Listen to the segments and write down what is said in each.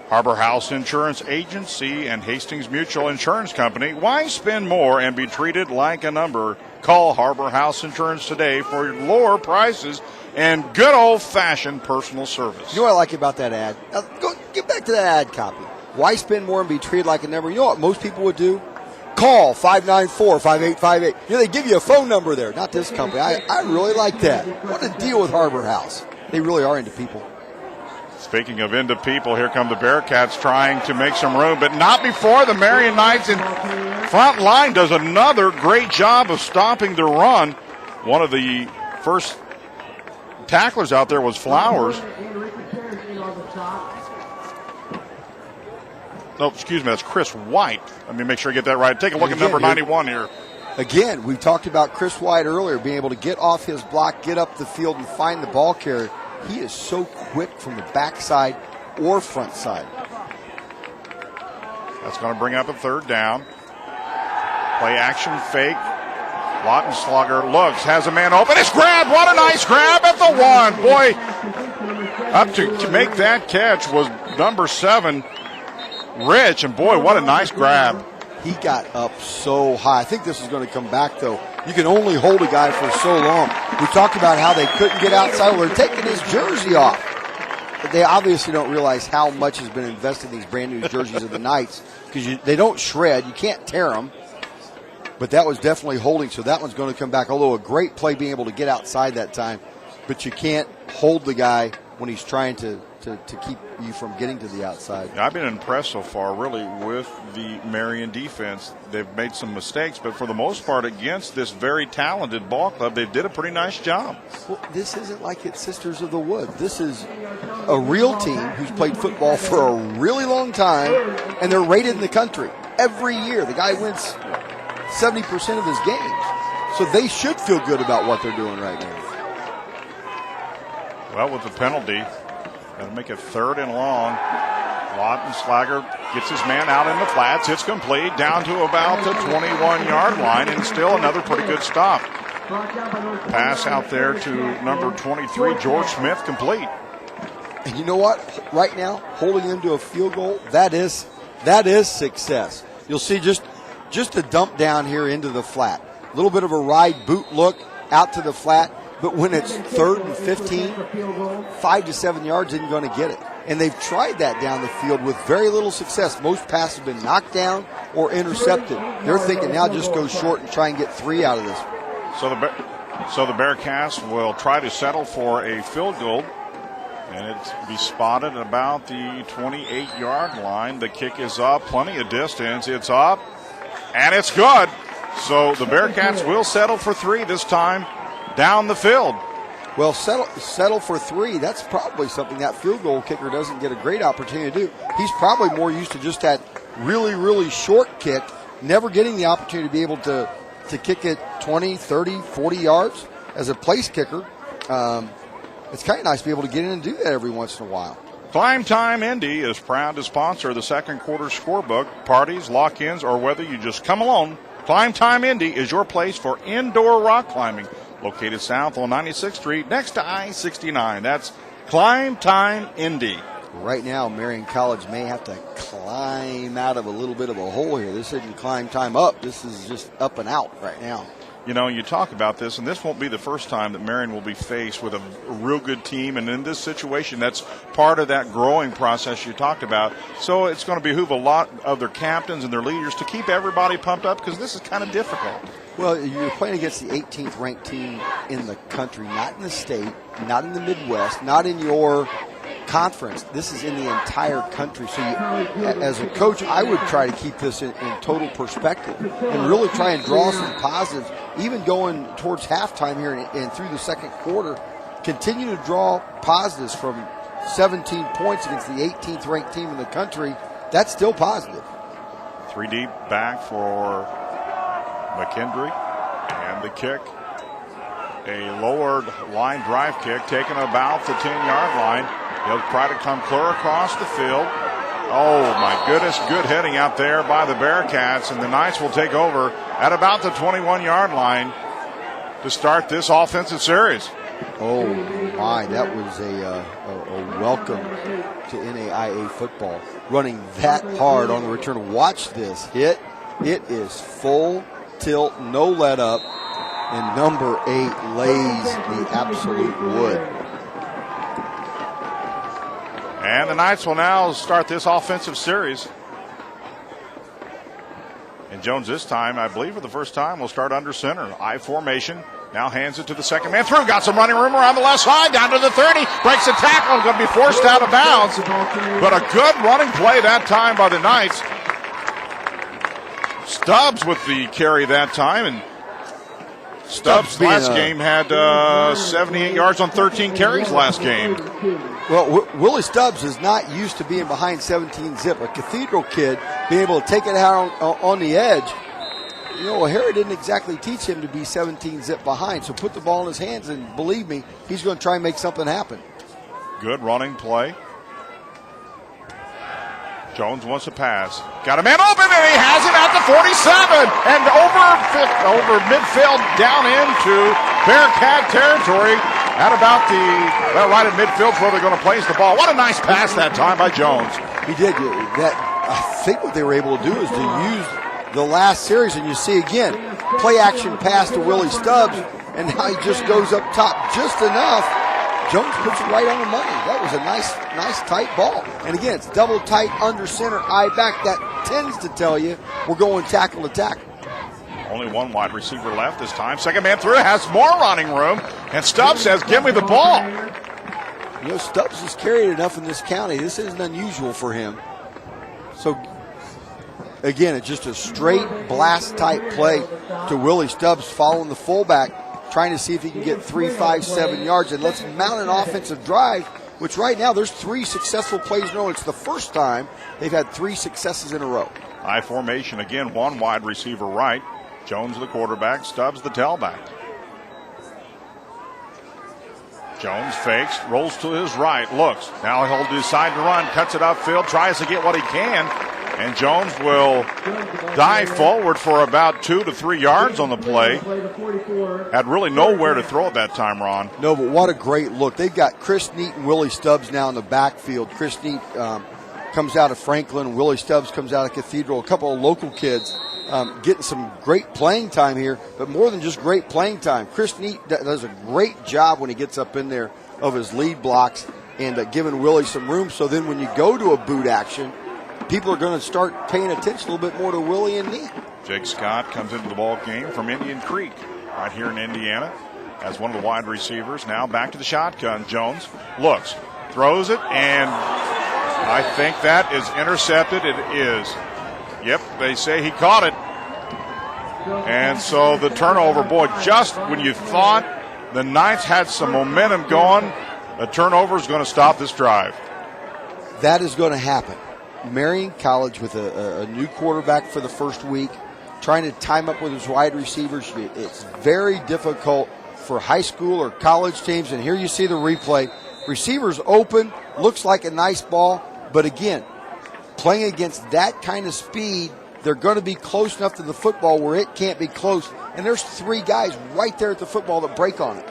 Harbor House Insurance Agency and Hastings Mutual Insurance Company. Why spend more and be treated like a number? Call Harbor House Insurance today for lower prices and good old-fashioned personal service. You know what I like about that ad? Now, get back to that ad copy. Why spend more and be treated like a number? You know what most people would do? Call 594-5858. They give you a phone number there. Not this company. I really like that. What a deal with Harbor House. They really are into people. Speaking of into people, here come the Bearcats trying to make some room, but not before the Marian Knights in front line does another great job of stopping the run. One of the first tacklers out there was Flowers. No, excuse me, that's Chris White. Let me make sure I get that right. Take a look at number 91 here. Again, we talked about Chris White earlier, being able to get off his block, get up the field, and find the ball carrier. He is so quick from the backside or front side. That's going to bring up a third down. Play action fake. Lautenschlager looks, has a man open. It's grabbed. What a nice grab at the one. Boy, up to make that catch was number 7, Rich. And boy, what a nice grab. He got up so high. I think this is going to come back, though. You can only hold a guy for so long. We talked about how they couldn't get outside. Well, they're taking his jersey off. But they obviously don't realize how much has been invested in these brand-new jerseys of the Knights because they don't shred. You can't tear them. But that was definitely holding, so that one's going to come back. Although a great play being able to get outside that time. But you can't hold the guy when he's trying to keep you from getting to the outside. I've been impressed so far, really, with the Marian defense. They've made some mistakes, but for the most part, against this very talented ball club, they did a pretty nice job. Well, this isn't like it's Sisters of the Wood. This is a real team who's played football for a really long time, and they're rated in the country every year. The guy wins 70% of his games, so they should feel good about what they're doing right now. Well, with the penalty, that'll make it 3rd and long. Lautenschlager gets his man out in the flats. It's complete down to about the 21-yard line, and still another pretty good stop. Pass out there to number 23, George Smith, complete. And you know what? Right now, holding them to a field goal, that is success. You'll see just a dump down here into the flat. A little bit of a ride boot look out to the flat. But when it's 3rd and 15, 5 to 7 yards isn't going to get it. And they've tried that down the field with very little success. Most passes have been knocked down or intercepted. They're thinking now just go short and try and get 3 out of this. So the Bearcats will try to settle for a field goal. And it'll be spotted at about the 28-yard line. The kick is up, plenty of distance. It's up, and it's good. So the Bearcats will settle for 3 this time. Down the field. Well, settle for 3. That's probably something that field goal kicker doesn't get a great opportunity to do. He's probably more used to just that really, really short kick, never getting the opportunity to be able to kick it 20, 30, 40 yards as a place kicker. It's kind of nice to be able to get in and do that every once in a while. Climb Time Indy is proud to sponsor the second quarter scorebook. Parties, lock-ins, or whether you just come alone, Climb Time Indy is your place for indoor rock climbing. Located south on 96th Street next to I-69. That's Climb Time Indy. Right now, Marian College may have to climb out of a little bit of a hole here. This isn't climb time up. This is just up and out right now. You know, you talk about this, and this won't be the first time that Marian will be faced with a real good team. And in this situation, that's part of that growing process you talked about. So it's going to behoove a lot of their captains and their leaders to keep everybody pumped up because this is kind of difficult. Well, you're playing against the 18th ranked team in the country, not in the state, not in the Midwest, not in your conference. This is in the entire country. So as a coach, I would try to keep this in total perspective and really try and draw some positives, even going towards halftime here and through the second quarter. Continue to draw positives from 17 points against the 18th ranked team in the country. That's still positive. 3 deep back for McKendree, and the kick, a lowered line drive kick taken about the 10-yard line. He'll try to come clear across the field. Oh my goodness, good heading out there by the Bearcats, and the Knights will take over at about the 21-yard line to start this offensive series. Oh my, that was a welcome to NAIA football. Running that hard on the return. Watch this hit. It is full tilt, no let up, and number 8 lays the absolute wood. And the Knights will now start this offensive series. And Jones this time, I believe for the first time, will start under center. I formation. Now hands it to the second man through. Got some running room around the left side. Down to the 30. Breaks the tackle. Going to be forced out of bounds. But a good running play that time by the Knights. Stubbs with the carry that time. And Stubbs last game had 78 yards on 13 carries last game. Well, Willie Stubbs is not used to being behind 17 zip. A Cathedral kid being able to take it out on the edge. You know, O'Hara didn't exactly teach him to be 17 zip behind. So put the ball in his hands, and believe me, he's going to try and make something happen. Good running play. Jones wants to pass. Got a man open, and he has it at the 47. And over midfield down into Bearcat territory. At about right at midfield where they're going to place the ball. What a nice pass that time by Jones. He did. I think what they were able to do is to use the last series, and you see again, play action pass to Willie Stubbs, and now he just goes up top just enough. Jones puts it right on the money. That was a nice tight ball. And again, it's double tight under center, eye back. That tends to tell you we're going tackle to tackle. Only one wide receiver left this time. Second man through, has more running room, and Stubbs says, give me the ball. You know, Stubbs has carried enough in this county. This isn't unusual for him. So, again, it's just a straight blast type play to Willie Stubbs following the fullback, trying to see if he can get 3, 5, 7 yards, and let's mount an offensive drive, which right now there's 3 successful plays in a row. It's the first time they've had 3 successes in a row. I formation again, one wide receiver right. Jones the quarterback, Stubbs the tailback. Jones fakes, rolls to his right, looks. Now he'll decide to run, cuts it upfield, tries to get what he can. And Jones will dive forward for about 2 to 3 yards on the play. Had really nowhere to throw at that time, Ron. No, but what a great look. They've got Chris Neat and Willie Stubbs now in the backfield. Chris Neat comes out of Franklin. Willie Stubbs comes out of Cathedral. A couple of local kids getting some great playing time here, but more than just great playing time. Chris Neat does a great job when he gets up in there of his lead blocks and giving Willie some room. So then when you go to a boot action, people are going to start paying attention a little bit more to Willie and Neat. Jake Scott comes into the ball game from Indian Creek right here in Indiana as one of the wide receivers. Now back to the shotgun. Jones looks, throws it, and I think that is intercepted. It is. Yep, they say he caught it. And so the turnover, boy, just when you thought the Knights had some momentum going, a turnover is going to stop this drive. That is going to happen. Marian College with a new quarterback for the first week, trying to time up with his wide receivers. It's very difficult for high school or college teams. And here you see the replay. Receivers open, looks like a nice ball, but again, playing against that kind of speed, they're going to be close enough to the football where it can't be close. And there's 3 guys right there at the football that break on it.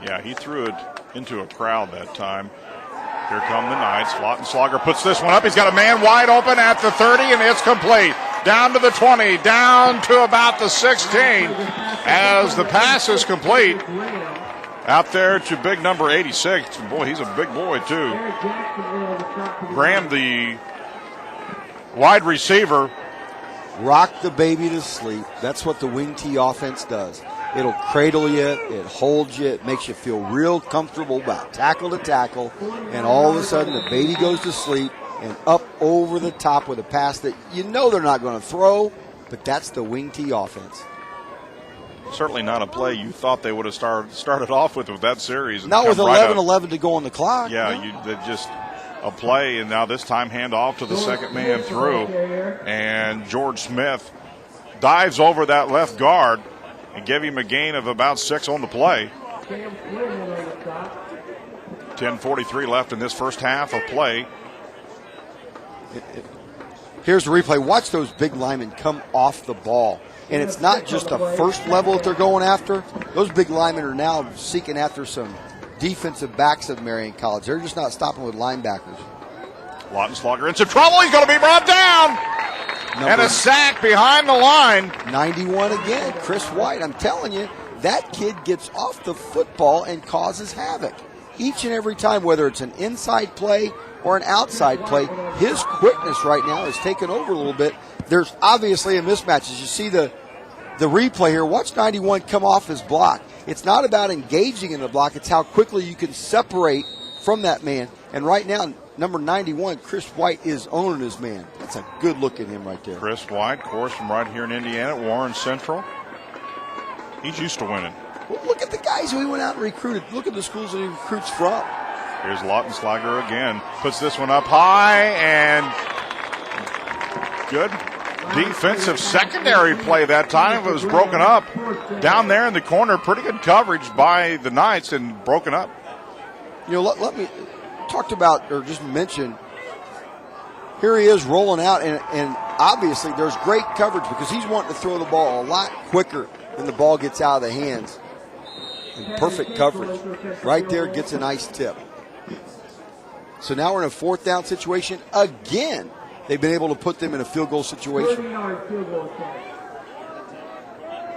Yeah, he threw it into a crowd that time. Here come the Knights. Lautenschlager puts this one up. He's got a man wide open at the 30, and it's complete. Down to the 20, down to about the 16 as the pass is complete. Out there to big number 86. Boy, he's a big boy, too. Graham, the wide receiver. Rock the baby to sleep. That's what the wing T offense does. It'll cradle you, it holds you, it makes you feel real comfortable about tackle to tackle, and all of a sudden the baby goes to sleep and up over the top with a pass that you know they're not going to throw, but that's the wing T offense. Certainly not a play you thought they would have started off with that series. Not with 11:11 to go on the clock. Yeah, they just a play, and now this time hand off to the second man through, and George Smith dives over that left guard and gave him a gain of about 6 on the play. 10:43 left in this first half of play. Here's the replay. Watch those big linemen come off the ball. And it's not just the first level that they're going after. Those big linemen are now seeking after some defensive backs of Marian College. They're just not stopping with linebackers. Lautenschlager in some trouble. He's going to be brought down. And a sack behind the line. 91 again. Chris White, I'm telling you, that kid gets off the football and causes havoc. Each and every time, whether it's an inside play or an outside play, his quickness right now is taken over a little bit. There's obviously a mismatch. As you see the replay here, watch 91 come off his block. It's not about engaging in the block. It's how quickly you can separate from that man. And right now, number 91, Chris White, is owning his man. That's a good look at him right there. Chris White, of course, from right here in Indiana, Warren Central. He's used to winning. Well, look at the guys who he went out and recruited. Look at the schools that he recruits from. Here's Lautenschlager again. Puts this one up high, and good defensive secondary play that time. It was broken up down there in the corner. Pretty good coverage by the Knights and broken up. You know, let me talked about, or just mention, here he is rolling out, and obviously there's great coverage because he's wanting to throw the ball a lot quicker than the ball gets out of the hands. And perfect coverage. Right there, gets a nice tip. So now we're in a fourth down situation. Again, they've been able to put them in a field goal situation.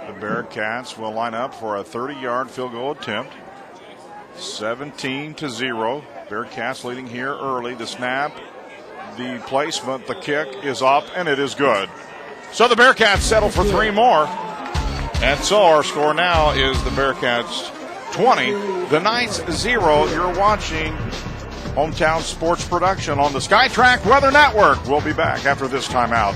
The Bearcats will line up for a 30-yard field goal attempt. 17-0. Bearcats leading here early. The snap, the placement, the kick is up, and it is good. So the Bearcats settle for 3 more. And so our score now is the Bearcats 20, the Knights 0. You're watching Hometown Sports Production on the SkyTrack Weather Network. We'll be back after this timeout.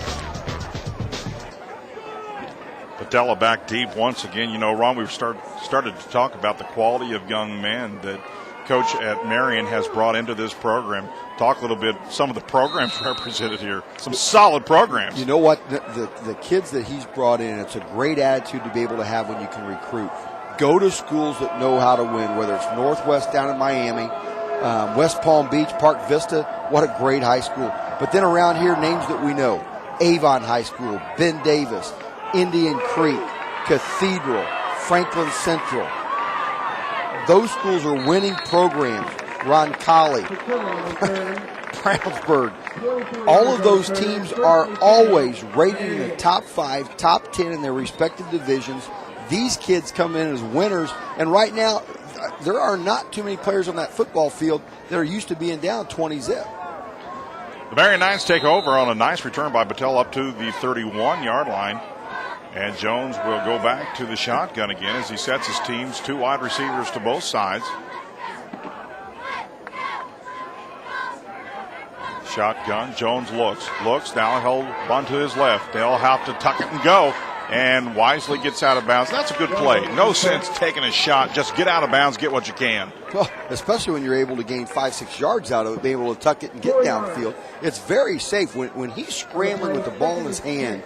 Patella back deep once again. You know, Ron, we've started to talk about the quality of young men that Coach at Marian has brought into this program. Talk a little bit, some of the programs represented here. Some solid programs. You know what? The kids that he's brought in, it's a great attitude to be able to have when you can recruit. Go to schools that know how to win, whether it's Northwest down in Miami, West Palm Beach, Park Vista. What a great high school. But then around here, names that we know. Avon High School, Ben Davis, Indian Creek, Cathedral, Franklin Central. Those schools are winning programs. Roncalli, Brownsburg. All of those teams are always rated in the top 5, top 10 in their respective divisions. These kids come in as winners, and right now there are not too many players on that football field that are used to being down 20-zip. The Marian Knights take over on a nice return by Battelle up to the 31-yard line. And Jones will go back to the shotgun again as he sets his teams 2 wide receivers to both sides. Shotgun, Jones looks, now he'll run to his left. They'll have to tuck it and go. And wisely gets out of bounds. That's a good play. No sense taking a shot. Just get out of bounds, get what you can. Well, especially when you're able to gain 5-6 yards out of it, being able to tuck it and get downfield. It's very safe. When he's scrambling with the ball in his hand,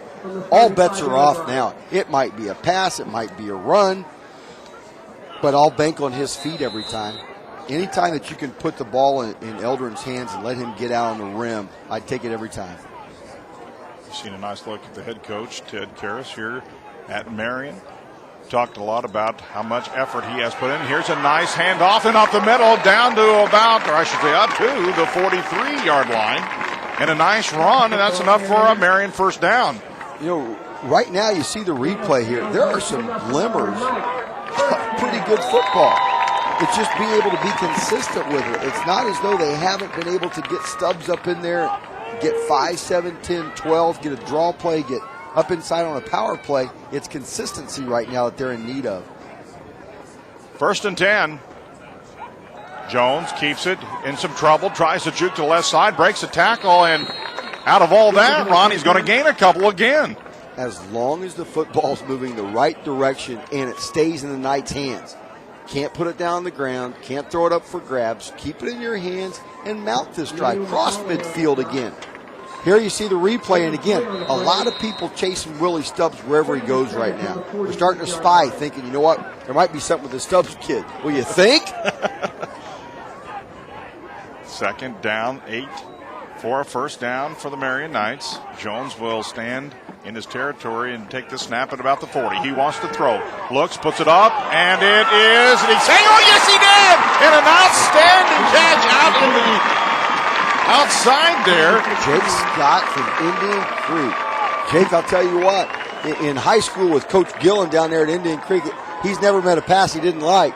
all bets are off now. It might be a pass, it might be a run, but I'll bank on his feet every time. Anytime that you can put the ball in Eldrin's hands and let him get out on the rim, I'd take it every time. You've seen a nice look at the head coach, Ted Karras, here at Marian. Talked a lot about how much effort he has put in. Here's a nice handoff and up the middle, down to about, or I should say up to the 43-yard line. And a nice run, and that's enough for a Marian first down. You know, right now you see the replay here. There are some glimmers of pretty good football. It's just being able to be consistent with it. It's not as though they haven't been able to get stubs up in there, get 5, 7, 10, 12, get a draw play, get up inside on a power play. It's consistency right now that they're in need of. 1st and 10. Jones keeps it in some trouble, tries to juke to the left side, breaks a tackle, and out of all that, Ronnie's going to gain a couple again. As long as the football's moving the right direction and it stays in the Knights' hands. Can't put it down on the ground, can't throw it up for grabs. Keep it in your hands and mount this drive. Cross midfield again. Here you see the replay, and again, a lot of people chasing Willie Stubbs wherever he goes right now. They're starting to spy, thinking, you know what, there might be something with the Stubbs kid. Well, you think? 2nd down, 8 for a first down for the Marian Knights. Jones will stand in his territory and take the snap at about the 40. He wants to throw. Looks, puts it up, and it is. And he's saying, oh, yes, he did! And an outstanding catch out in the outside there. Jake Scott from Indian Creek. Jake, I'll tell you what, in high school with Coach Gillen down there at Indian Creek, he's never met a pass he didn't like.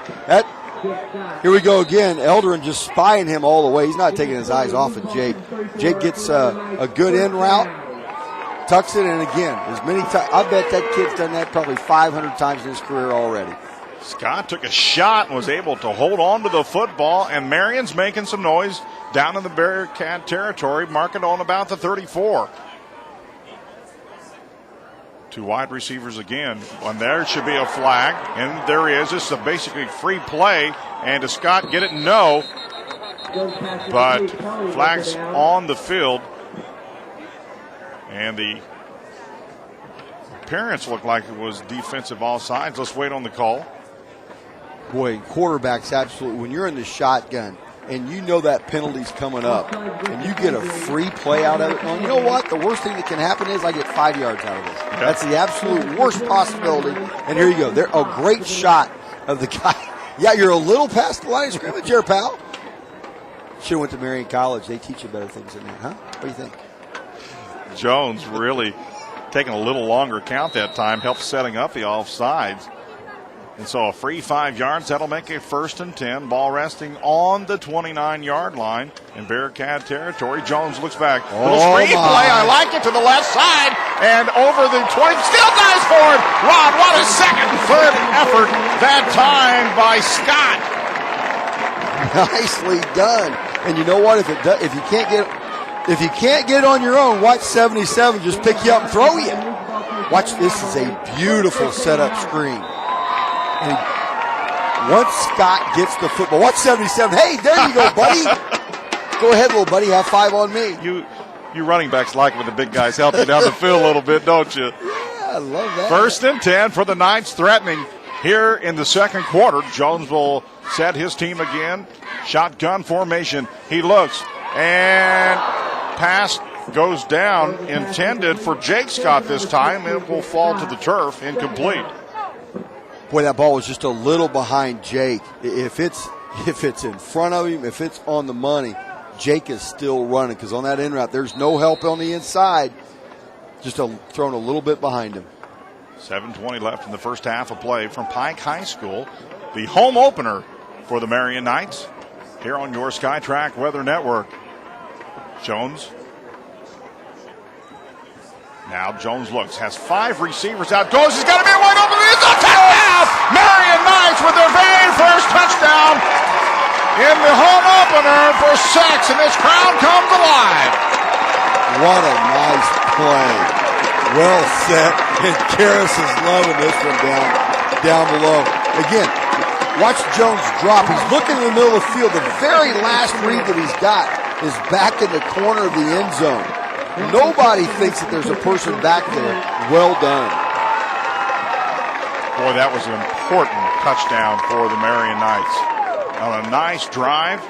Here we go again. Eldrin just spying him all the way. He's not taking his eyes off of Jake. Jake gets a good in route, tucks it in again. As many times, I bet that kid's done that probably 500 times in his career already. Scott took a shot and was able to hold on to the football, and Marion's making some noise down in the Bearcat territory, marking on about the 34. Two wide receivers again. And there should be a flag, and there is. This is a basically free play, and does Scott get it? No. But flags on the field, and the appearance looked like it was defensive offsides. Let's wait on the call. Boy, quarterbacks absolutely, when you're in the shotgun and you know that penalty's coming up and you get a free play out of it, well, you know what? The worst thing that can happen is I get 5 yards out of this. Yeah. That's the absolute worst possibility. And here you go. There, a great shot of the guy. Yeah, you're a little past the line of scrimmage here, pal. Should have went to Marian College. They teach you better things than that, huh? What do you think? Jones really taking a little longer count that time, helped setting up the offsides. And so a free 5 yards, that'll make it 1st and 10. Ball resting on the 29-yard line in Bearcat territory. Jones looks back. Little screen play, I like it, to the left side. And over the 20, still dives forward. Rod, what a second, third effort that time by Scott. Nicely done. And you know what? If you can't get it on your own, watch 77 just pick you up and throw you. Watch, this is a beautiful setup screen. And once Scott gets the football, watch 77. Hey, there you go, buddy. Go ahead, little buddy. Have 5 on me. You running backs like when the big guys help you down the field a little bit, don't you? Yeah, I love that. 1st and 10 for the Knights, threatening here in the second quarter. Jones will set his team again. Shotgun formation. He looks, and pass goes down, intended for Jake Scott this time. It will fall to the turf, incomplete. Boy, that ball was just a little behind Jake. If it's in front of him, if it's on the money, Jake is still running, because on that in route, there's no help on the inside. Just thrown a little bit behind him. 7:20 left in the first half of play from Pike High School. The home opener for the Marian Knights here on your SkyTrack Weather Network. Jones. Now Jones looks, has 5 receivers out, goes, he's got to be wide open, it's a touchdown! Marian Knights with their very first touchdown in the home opener for 6, and this crowd comes alive. What a nice play. Well set, and Karras is loving this one down below. Again, watch Jones drop. He's looking in the middle of the field. The very last read that he's got is back in the corner of the end zone. Nobody thinks that there's a person back there. Well done. Boy, that was an important touchdown for the Marian Knights. On a nice drive.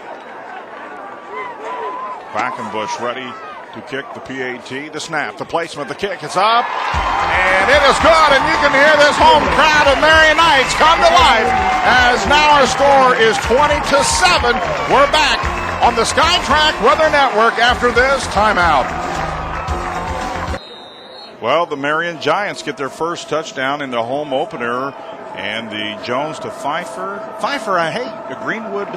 Quackenbush ready to kick the PAT. The snap, the placement, the kick is up. And it is good, and you can hear this home crowd of Marian Knights come to life as now our score is 20-7. We're back on the SkyTrack Weather Network after this timeout. Well, the Marian Giants get their first touchdown in the home opener, and the Jones to Pfeiffer. Pfeiffer, a Greenwood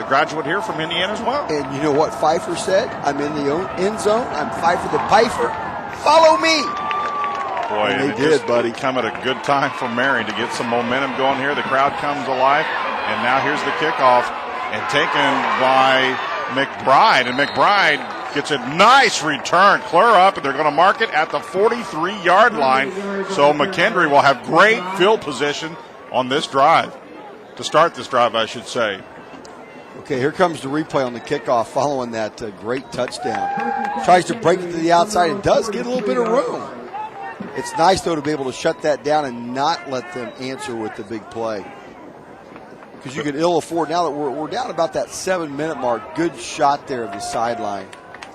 graduate here from Indiana as well. And you know what Pfeiffer said? I'm in the end zone. I'm Pfeiffer the Piper. Follow me. Boy, and they did, buddy. Come at a good time for Marian to get some momentum going here. The crowd comes alive, and now here's the kickoff, and taken by McBride, and McBride gets a nice return, clear up, and they're going to mark it at the 43-yard line. So McKendree will have great field position on this drive, to start this drive, I should say. Okay, here comes the replay on the kickoff following that great touchdown. Tries to break it to the outside and does get a little bit of room. It's nice, though, to be able to shut that down and not let them answer with the big play. Because you can ill afford, now that we're down about that 7-minute mark, good shot there of the sideline.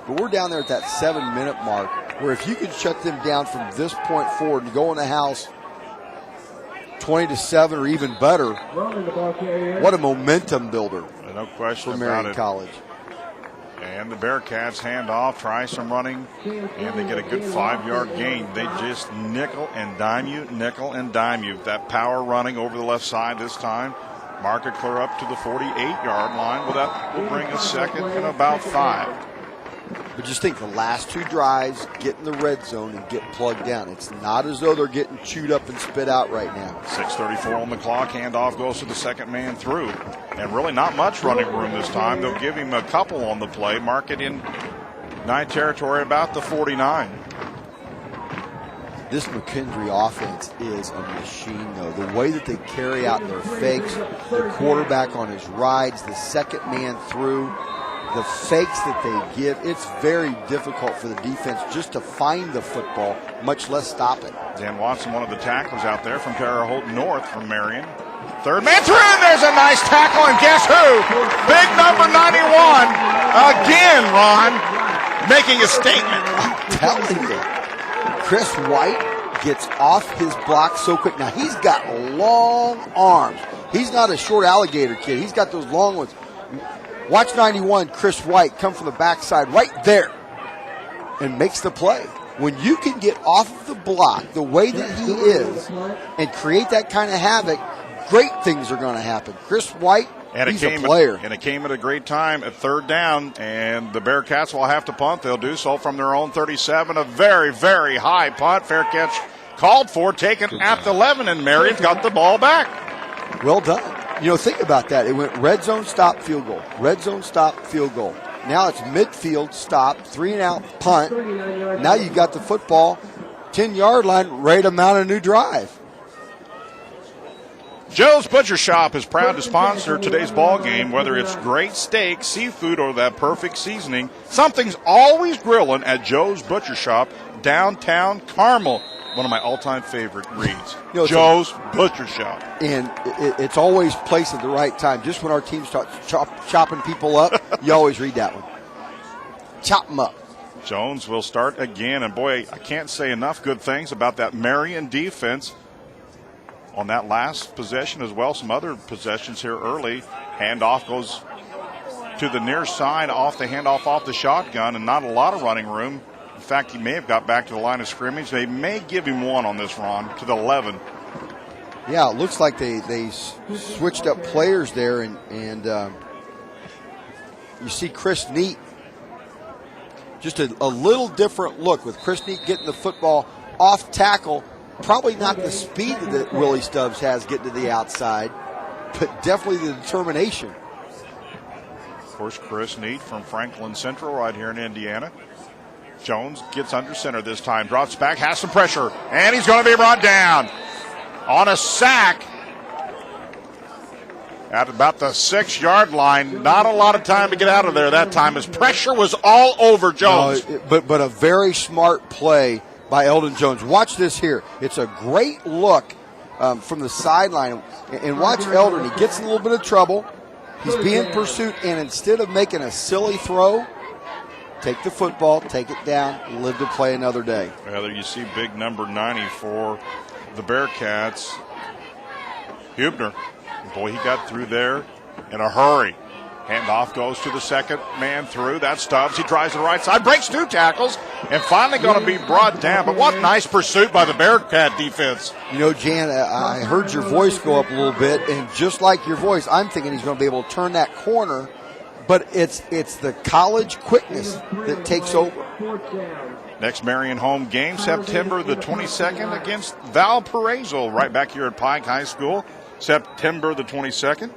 But we're down there at that 7-minute mark. where if you can shut them down from this point forward and go in the house 20-7 or even better, what a momentum builder No question for about Marian it. College. And the Bearcats hand off, try some running, and they get a good 5-yard gain. They just nickel and dime you. That power running over the left side this time. Mark it clear up to the 48-yard line. Well, that will bring a second and about 5. But just think the last 2 drives, get in the red zone and get plugged down. It's not as though they're getting chewed up and spit out right now. 6:34 on the clock. Handoff goes to the second man through. And really not much running room this time. They'll give him a couple on the play. Mark it in 9 territory, about the 49. This McKendree offense is a machine, though. The way that they carry out their fakes, the quarterback on his rides, the second man through, the fakes that they give, it's very difficult for the defense just to find the football, much less stop it. Dan Watson, one of the tacklers out there from Terre Haute North from Marian. Third man through, and there's a nice tackle, and guess who? Big number 91, again, Ron, making a statement. I'm telling you, Chris White gets off his block so quick. Now, he's got long arms. He's not a short alligator kid. He's got those long ones. Watch 91, Chris White, come from the backside right there and makes the play. When you can get off of the block the way that he is and create that kind of havoc, great things are going to happen. Chris White, he's a player. And it came at a great time at third down, and the Bearcats will have to punt. They'll do so from their own 37. A very, very high punt. Fair catch called for, taken at the 11, and Marian got the ball back. Well done. You know, think about that. It went red zone, stop, field goal. Red zone, stop, field goal. Now it's midfield, stop, 3-and-out, punt. Now you've got the football, 10-yard line, ready to mount a new drive. Joe's Butcher Shop is proud to sponsor today's ball game. Whether it's great steak, seafood, or that perfect seasoning, something's always grilling at Joe's Butcher Shop, downtown Carmel. One of my all-time favorite reads. You know, Joe's Butcher Shop. And it's always placed at the right time. Just when our team starts chopping people up, you always read that one. Chop them up. Jones will start again. And, boy, I can't say enough good things about that Marian defense on that last possession as well. Some other possessions here early. Handoff goes to the near side off the handoff off the shotgun, and not a lot of running room. In fact, he may have got back to the line of scrimmage. They may give him one on this run to the 11. Yeah, it looks like they switched up players there, and you see Chris Neat. Just a little different look with Chris Neat getting the football off tackle. Probably not the speed that Willie Stubbs has getting to the outside, but definitely the determination. Of course, Chris Neat from Franklin Central right here in Indiana. Jones gets under center this time, drops back, has some pressure, and he's going to be brought down on a sack at about the 6-yard line. Not a lot of time to get out of there that time. His pressure was all over Jones. But a very smart play by Eldon Jones. Watch this here. It's a great look from the sideline. And watch Eldon. He gets in a little bit of trouble. He's being pursued, and instead of making a silly throw, take the football, take it down, live to play another day. Rather, you see big number 90 for the Bearcats. Hubner. Boy, he got through there in a hurry. Handoff goes to the second man through. That's Stubbs. He tries the right side, breaks 2 tackles, and finally going to be brought down. But what nice pursuit by the Bearcat defense. You know, Jan, I heard your voice go up a little bit, and just like your voice, I'm thinking he's going to be able to turn that corner. But it's the college quickness that takes over. Next Marian home game, September the 22nd against Valparaiso, right back here at Pike High School, September the 22nd.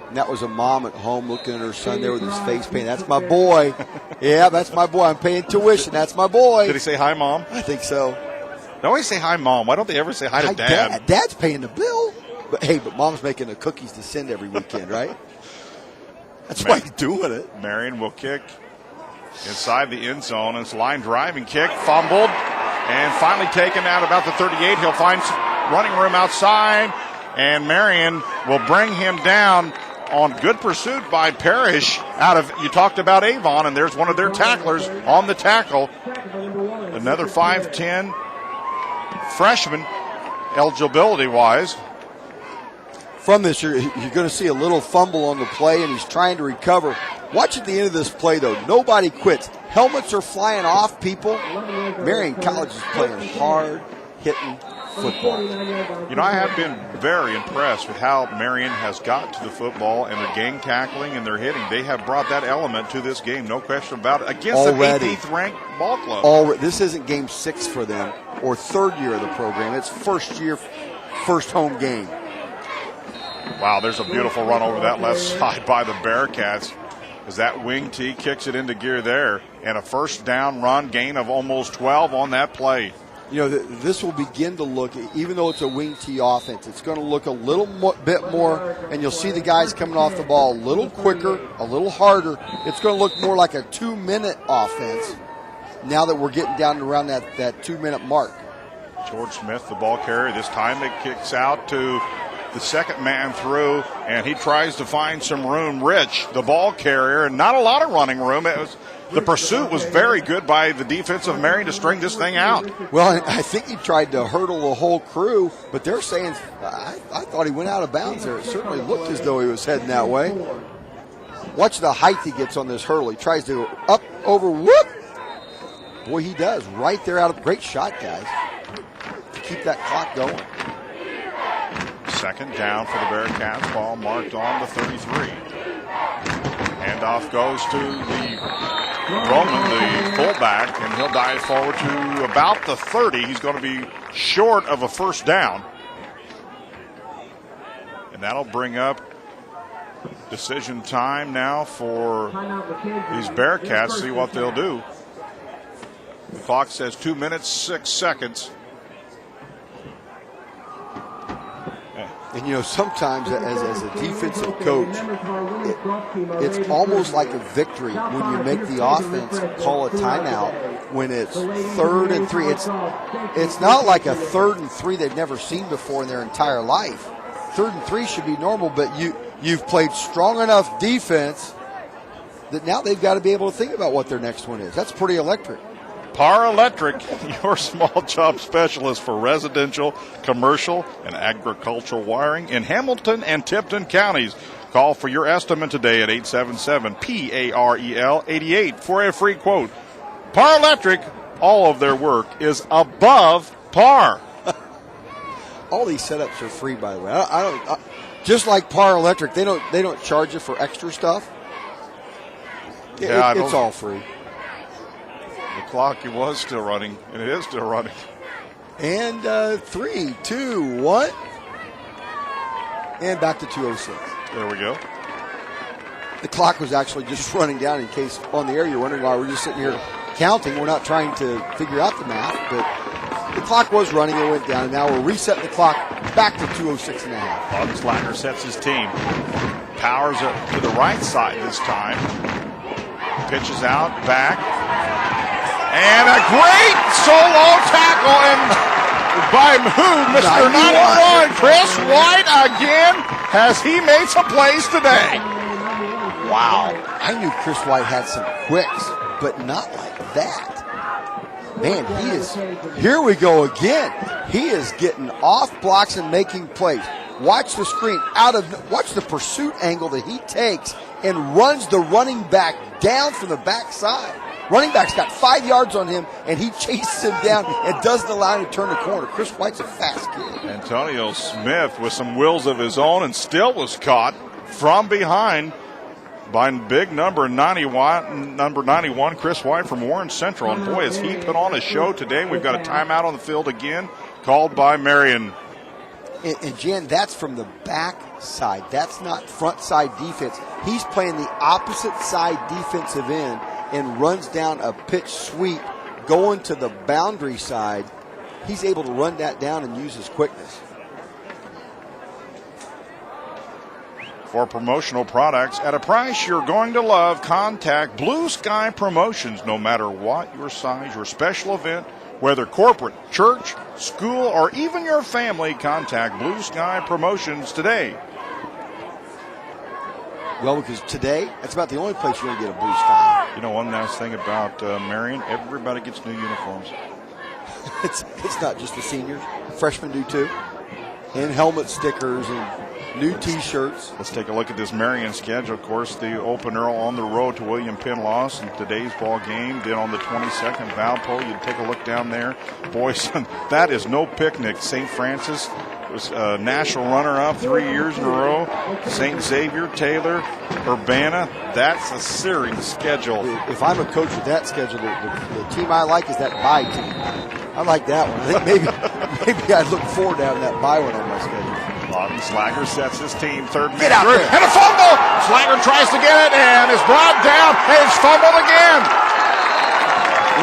And that was a mom at home looking at her son there with his face paint. That's my boy. Yeah, that's my boy. I'm paying tuition. That's my boy. Did he say hi, Mom? I think so. They always say hi, Mom. Why don't they ever say hi to Dad? Dad's paying the bill. But, hey, Mom's making the cookies to send every weekend, right? That's why he's doing it. Marian will kick inside the end zone. It's a line driving kick, fumbled, and finally taken out about the 38. He'll find some running room outside, and Marian will bring him down on good pursuit by Parrish out of, you talked about Avon, and there's one of their tacklers on the tackle. another 5'10 freshman, eligibility-wise. From this, you're going to see a little fumble on the play, and he's trying to recover. Watch at the end of this play, though. Nobody quits. Helmets are flying off, people. Marian College is playing hard, hitting football. You know, I have been very impressed with how Marian has got to the football and their gang tackling and their hitting. They have brought that element to this game, no question about it, against the 18th ranked ball club. This isn't game 6 for them or third year of the program. It's first year, first home game. Wow, there's a beautiful run over that left side by the Bearcats as that wing tee kicks it into gear there. And a first down run, gain of almost 12 on that play. You know, this will begin to look, even though it's a wing tee offense, it's going to look a little bit more, and you'll see the guys coming off the ball a little quicker, a little harder. It's going to look more like a 2-minute offense now that we're getting down to around that 2-minute mark. George Smith, the ball carrier. This time it kicks out to the second man through, and he tries to find some room. Rich, the ball carrier, and not a lot of running room. The pursuit was very good by the defense of Marian to string this thing out. Well, I think he tried to hurdle the whole crew, but they're saying, I thought he went out of bounds there. It certainly looked as though he was heading that way. Watch the height he gets on this hurdle. He tries to go up, over, whoop. Boy, he does. Right there out of, great shot, guys, to keep that clock going. Second down for the Bearcats. Ball marked on the 33. Handoff goes to the Roman, the fullback, and he'll dive forward to about the 30. He's going to be short of a first down. And that'll bring up decision time now for these Bearcats. See what they'll do. The clock says 2 minutes, 6 seconds. And, you know, sometimes as a defensive coach, it's almost like a victory when you make the offense call a timeout when it's 3rd and 3. It's not like a 3rd and 3 they've never seen before in their entire life. 3rd and 3 should be normal, but you've played strong enough defense that now they've got to be able to think about what their next one is. That's pretty electric. Par Electric, your small job specialist for residential, commercial, and agricultural wiring in Hamilton and Tipton counties. Call for your estimate today at 877-PAREL-88 for a free quote. Par Electric, all of their work is above par. All these setups are free, by the way. I don't just like Par Electric, they don't charge you for extra stuff. It's all free. The clock, it was still running, and it is still running. And 3, 2, 1. And back to 2:06. There we go. The clock was actually just running down in case on the air you're wondering why we're just sitting here counting. We're not trying to figure out the math, but the clock was running. It went down. And now we're resetting the clock back to 2:06 and a half. Slacker sets his team. Powers it to the right side this time. Pitches out, back. And a great solo tackle by who? Mr. 91, Chris White again. Has he made some plays today? Wow. I knew Chris White had some quicks, but not like that. Man, here we go again. He is getting off blocks and making plays. Watch the screen watch the pursuit angle that he takes and runs the running back down from the backside. Running back's got 5 yards on him, and he chases him down and doesn't allow him to turn the corner. Chris White's a fast kid. Antonio Smith with some wheels of his own and still was caught from behind by big number 91, Chris White from Warren Central. And boy, has he put on a show today. We've got a timeout on the field again called by Marian. And Jen, that's from the back side. That's not front side defense. He's playing the opposite side defensive end and runs down a pitch sweep going to the boundary side. He's able to run that down and use his quickness. For promotional products at a price you're going to love, contact Blue Sky Promotions. No matter what your size, your special event, whether corporate, church, school, or even your family, contact Blue Sky Promotions today. Well, because today, that's about the only place you're going to get a blue sky. You know, one nice thing about Marian, everybody gets new uniforms. It's not just the seniors. Freshmen do too. And helmet stickers and new T-shirts. Let's take a look at this Marian schedule. Of course, the opener on the road to William Penn loss in today's ball game. Then on the 22nd, Valpo, you take a look down there. Boys, that is no picnic. St. Francis was a national runner-up 3 years in a row. St. Xavier, Taylor, Urbana. That's a serious schedule. If I'm a coach with that schedule, the team I like is that bye team. I like that one. I think maybe I'd look forward to having that bye one on my schedule. Lawton Slager sets his team third man. Get out there. And a fumble! Slager tries to get it and is brought down. And it's fumbled again.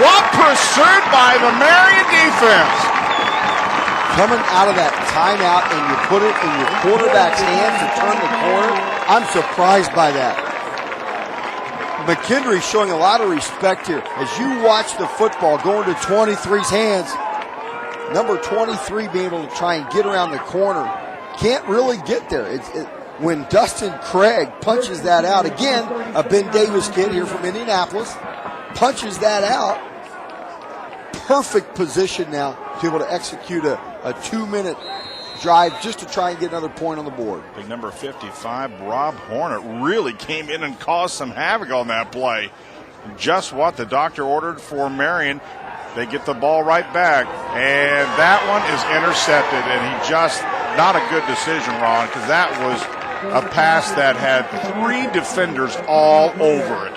What pursuit by the Marian defense. Coming out of that timeout and you put it in your quarterback's hands to turn the corner, I'm surprised by that. McKendree showing a lot of respect here. As you watch the football go into 23's hands, number 23 being able to try and get around the corner, can't really get there. When Dustin Craig punches that out, again, a Ben Davis kid here from Indianapolis, punches that out, perfect position now to be able to execute a 2-minute drive just to try and get another point on the board. Big number 55, Rob Hornet, really came in and caused some havoc on that play. Just what the doctor ordered for Marian. They get the ball right back, and that one is intercepted, and he just, not a good decision, Ron, because that was a pass that had 3 defenders all over it.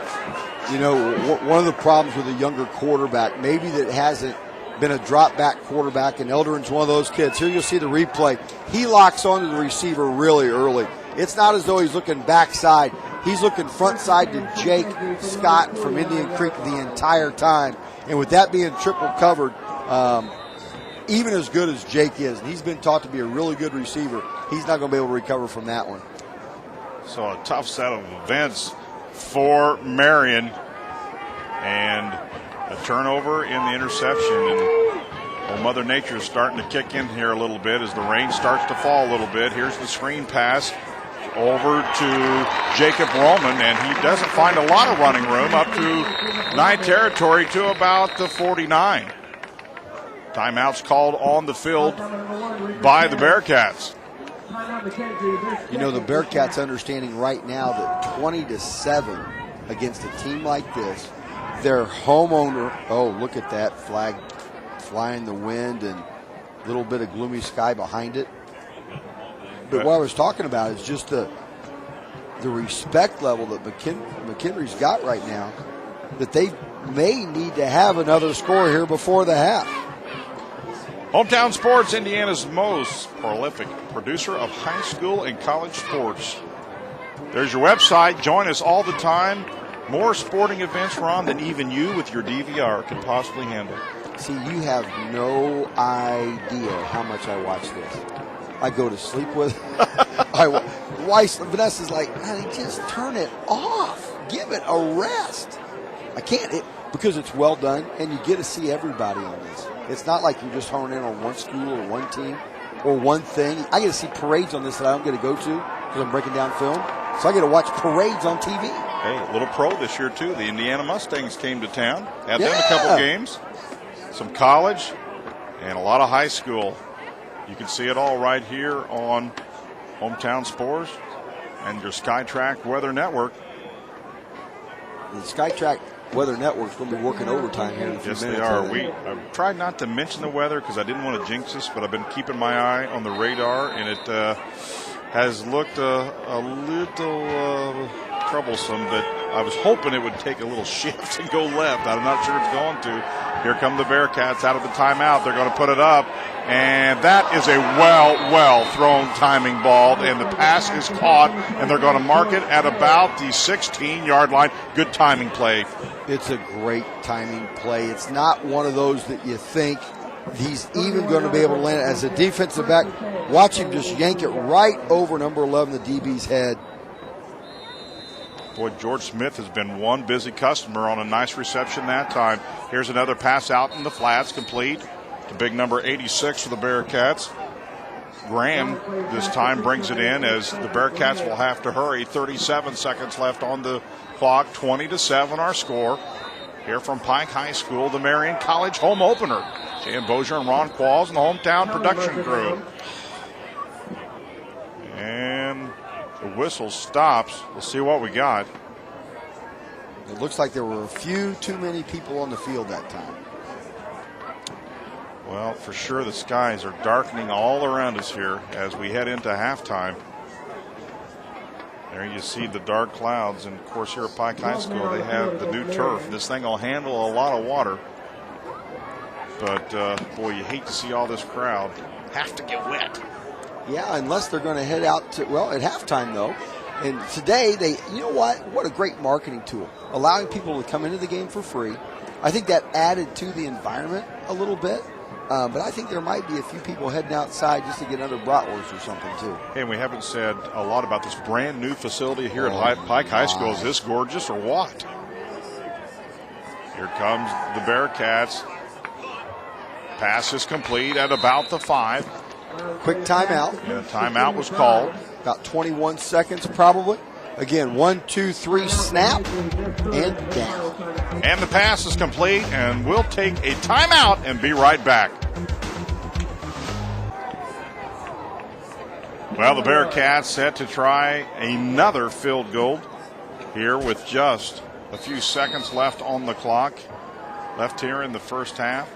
You know, one of the problems with a younger quarterback, maybe that hasn't been a drop-back quarterback, and Eldrin's one of those kids. Here you'll see the replay. He locks onto the receiver really early. It's not as though he's looking backside. He's looking front side to Jake Scott from Indian Creek the entire time. And with that being triple covered, even as good as Jake is, and he's been taught to be a really good receiver, he's not going to be able to recover from that one. So a tough set of events for Marian, and a turnover in the interception. And Mother Nature is starting to kick in here a little bit as the rain starts to fall a little bit. Here's the screen pass over to Jacob Roman, and he doesn't find a lot of running room up to 9 territory to about the 49. Timeouts called on the field by the Bearcats. You know, the Bearcats understanding right now that 20-7 against a team like this, their homeowner, oh, look at that flag flying in the wind and a little bit of gloomy sky behind it. But what I was talking about is just the respect level that McKendree's got right now, that they may need to have another score here before the half. Hometown Sports, Indiana's most prolific producer of high school and college sports. There's your website. Join us all the time. More sporting events, Ron, than even you with your DVR can possibly handle. See, you have no idea how much I watch this. I go to sleep with Vanessa's like, honey, just turn it off. Give it a rest. I can't, because it's well done, and you get to see everybody on this. It's not like you're just honing in on one school or one team or one thing. I get to see parades on this that I don't get to go to because I'm breaking down film. So I get to watch parades on TV. Hey, a little pro this year, too. The Indiana Mustangs came to town. Had them a couple games. Some college and a lot of high school. You can see it all right here on Hometown Sports and your SkyTrack Weather Network. The SkyTrack Weather Network's going to be working overtime here in a few minutes. Yes, they are. I tried not to mention the weather because I didn't want to jinx us, but I've been keeping my eye on the radar, and it has looked a little troublesome, but I was hoping it would take a little shift and go left. I'm not sure it's going to. Here come the Bearcats out of the timeout. They're going to put it up, and that is a well thrown timing ball, and the pass is caught, and they're going to mark it at about the 16-yard line. Good timing play. It's a great timing play. It's not one of those that you think he's even going to be able to land it. As a defensive back, watch him just yank it right over number 11, the DB's head. Boy, George Smith has been one busy customer on a nice reception that time. Here's another pass out in the flats, complete to big number 86 for the Bearcats. Graham this time brings it in as the Bearcats will have to hurry. 37 seconds left on the clock. 20-7 our score. Here from Pike High School, the Marian College home opener. Jan Bozier and Ron Qualls and the hometown production crew. And the whistle stops. We'll see what we got. It looks like there were a few too many people on the field that time. Well, for sure the skies are darkening all around us here as we head into halftime. There you see the dark clouds, and of course here at Pike High School they have the new turf. This thing will handle a lot of water. But boy, you hate to see all this crowd have to get wet. Yeah, unless they're going to head out to, well, at halftime though. And today you know what a great marketing tool. Allowing people to come into the game for free. I think that added to the environment a little bit. But I think there might be a few people heading outside just to get another bratwurst or something, too. Hey, and we haven't said a lot about this brand new facility here at Pike High School. Is this gorgeous or what? Here comes the Bearcats. Pass is complete at about the 5. Quick timeout. And a timeout was called. About 21 seconds probably. Again, 1, 2, 3, snap, and down. And the pass is complete, and we'll take a timeout and be right back. Well, the Bearcats set to try another field goal here with just a few seconds left on the clock. Left here in the first half.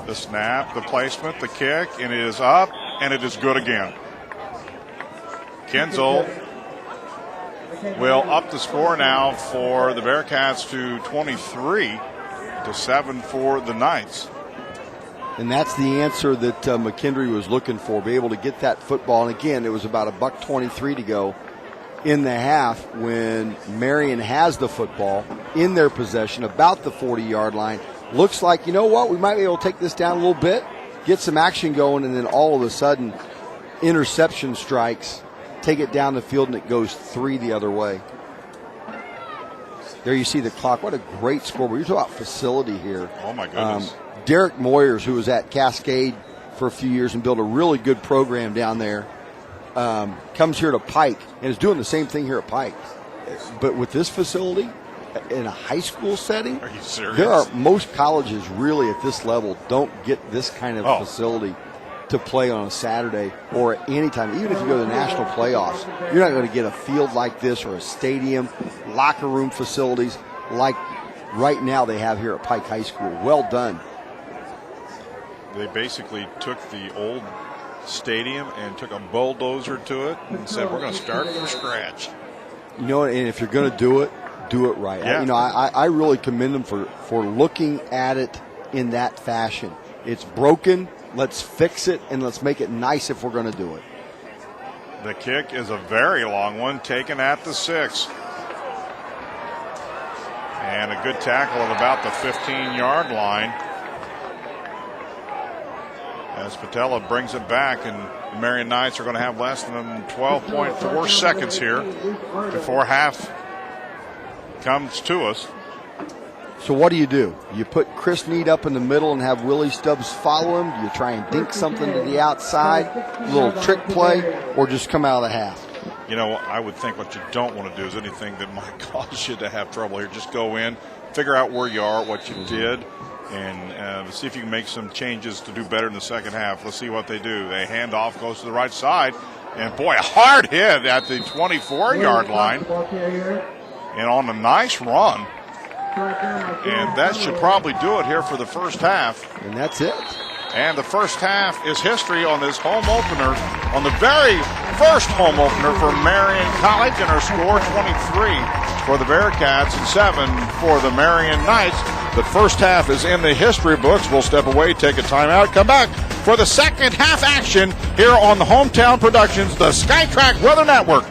The snap, the placement, the kick, and it is up, and it is good again. Kinzel will up the score now for the Bearcats to 23-7 for the Knights. And that's the answer that McKendree was looking for, be able to get that football. And again, it was about $1:23 to go in the half when Marian has the football in their possession, about the 40-yard line. Looks like, you know what, we might be able to take this down a little bit, get some action going, and then all of a sudden, interception strikes, take it down the field, and it goes 3 the other way. There you see the clock. What a great scoreboard. You're talking about facility here. Oh, my goodness. Derek Moyers, who was at Cascade for a few years and built a really good program down there, comes here to Pike and is doing the same thing here at Pike. But with this facility, in a high school setting, are you serious? There are most colleges really at this level don't get this kind of facility to play on a Saturday or at any time. Even if you go to the national playoffs, you're not going to get a field like this or a stadium, locker room facilities like right now they have here at Pike High School. Well done. They basically took the old stadium and took a bulldozer to it and said, we're going to start from scratch. You know, and if you're going to do it right. Yeah. I really commend them for looking at it in that fashion. It's broken. Let's fix it, and let's make it nice if we're going to do it. The kick is a very long one, taken at the 6. And a good tackle at about the 15-yard line. As Patella brings it back, and the Marian Knights are going to have less than 12.4 seconds here before half comes to us. So what do? You put Chris Need up in the middle and have Willie Stubbs follow him? Do you try and dink something to the outside, a little trick play, or just come out of the half? You know, I would think what you don't want to do is anything that might cause you to have trouble here. Just go in, figure out where you are, what you did, and see if you can make some changes to do better in the second half. Let's see what they do. They hand off, goes to the right side, and boy, a hard hit at the 24-yard line. And on a nice run. And that should probably do it here for the first half. And that's it. And the first half is history on this home opener, on the very first home opener for Marian College, and our score 23 for the Bearcats and 7 for the Marian Knights. The first half is in the history books. We'll step away, take a timeout, come back for the second half action here on the Hometown Productions, the SkyTrack Weather Network.